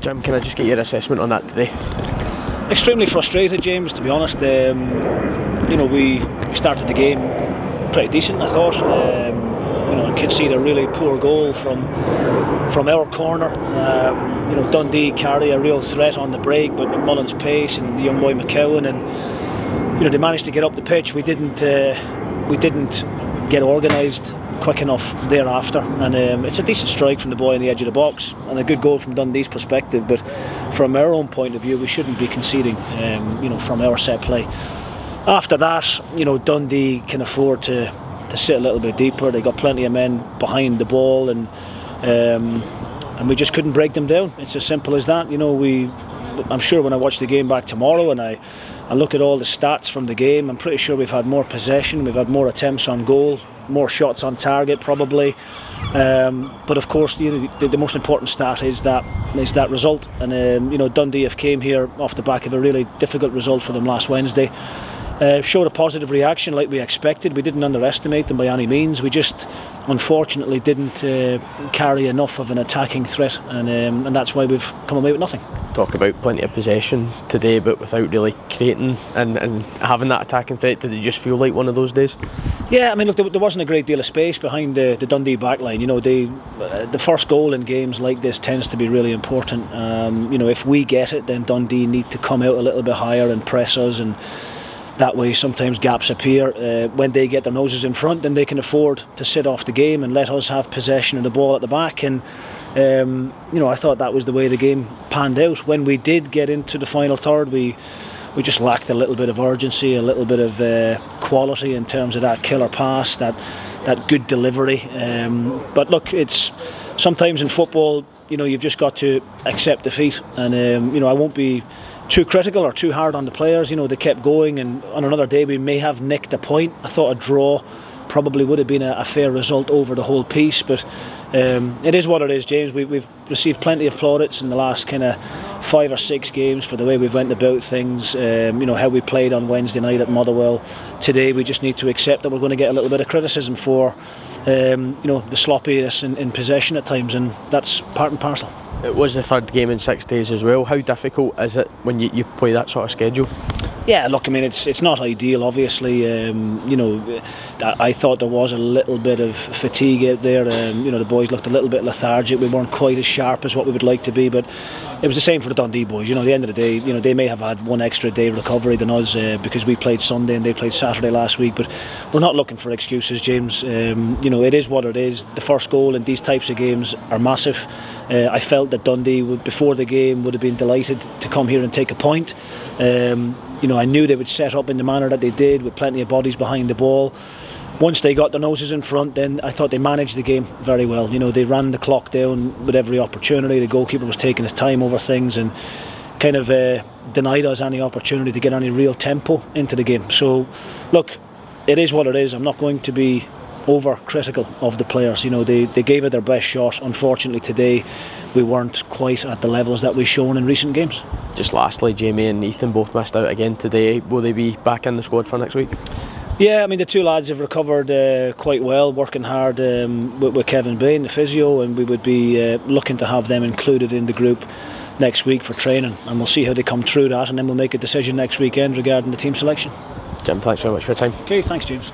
Jim, can I just get your assessment on that today? Extremely frustrated, James, to be honest. You know, we started the game pretty decent, I thought. You know, conceded a really poor goal from our corner. You know, Dundee carry a real threat on the break, but Mullen's pace and the young boy McCowan, and you know, they managed to get up the pitch. We didn't get organised quick enough thereafter, and it's a decent strike from the boy on the edge of the box and a good goal from Dundee's perspective, but from our own point of view we shouldn't be conceding, you know, from our set play. After that, you know, Dundee can afford to sit a little bit deeper. They got plenty of men behind the ball, and we just couldn't break them down. It's as simple as that. You know, I'm sure when I watch the game back tomorrow and I look at all the stats from the game, I'm pretty sure we've had more possession, we've had more attempts on goal, more shots on target probably, but of course the most important stat is that result. And you know, Dundee have came here off the back of a really difficult result for them last Wednesday. Showed a positive reaction like we expected. We didn't underestimate them by any means. We just unfortunately didn't carry enough of an attacking threat, and that's why we've come away with nothing. Talk about plenty of possession today, but without really creating and having that attacking threat. Did it just feel like one of those days? Yeah, I mean, look, there wasn't a great deal of space behind the Dundee backline. You know, the first goal in games like this tends to be really important. You know, if we get it, then Dundee need to come out a little bit higher and press us, and that way sometimes gaps appear. When they get their noses in front, then they can afford to sit off the game and let us have possession of the ball at the back. And you know, I thought that was the way the game panned out. When we did get into the final third, we just lacked a little bit of urgency, a little bit of quality in terms of that killer pass, that good delivery. But look, it's sometimes in football, you know, you've just got to accept defeat. And you know, I won't be too critical or too hard on the players. You know, they kept going, and on another day we may have nicked a point. I thought a draw probably would have been a fair result over the whole piece, but it is what it is, James. We've received plenty of plaudits in the last kind of 5 or 6 games for the way we've went about things, you know, how we played on Wednesday night at Motherwell. Today we just need to accept that we're going to get a little bit of criticism for you know, the sloppiness in possession at times, and that's part and parcel. It was the third game in 6 days as well. How difficult is it when you play that sort of schedule? Yeah, look, I mean, it's not ideal, obviously. You know, I thought there was a little bit of fatigue out there. You know, the boys looked a little bit lethargic. We weren't quite as sharp as what we would like to be, but it was the same for the Dundee boys. You know, at the end of the day, you know, they may have had one extra day recovery than us because we played Sunday and they played Saturday last week, but we're not looking for excuses, James. You know, it is what it is. The first goal in these types of games are massive. I felt that Dundee before the game would have been delighted to come here and take a point. You know, I knew they would set up in the manner that they did, with plenty of bodies behind the ball. Once they got their noses in front, then I thought they managed the game very well. You know, they ran the clock down with every opportunity. The goalkeeper was taking his time over things and kind of denied us any opportunity to get any real tempo into the game. So, look, it is what it is. I'm not going to be over critical of the players. You know, they gave it their best shot. Unfortunately today we weren't quite at the levels that we've shown in recent games. Just lastly, Jamie and Ethan both missed out again today. Will they be back in the squad for next week? Yeah, I mean, the two lads have recovered quite well, working hard with Kevin Bain, the physio, and we would be looking to have them included in the group next week for training, and we'll see how they come through that, and then we'll make a decision next weekend regarding the team selection. Jim, thanks very much for your time. Okay, thanks, James.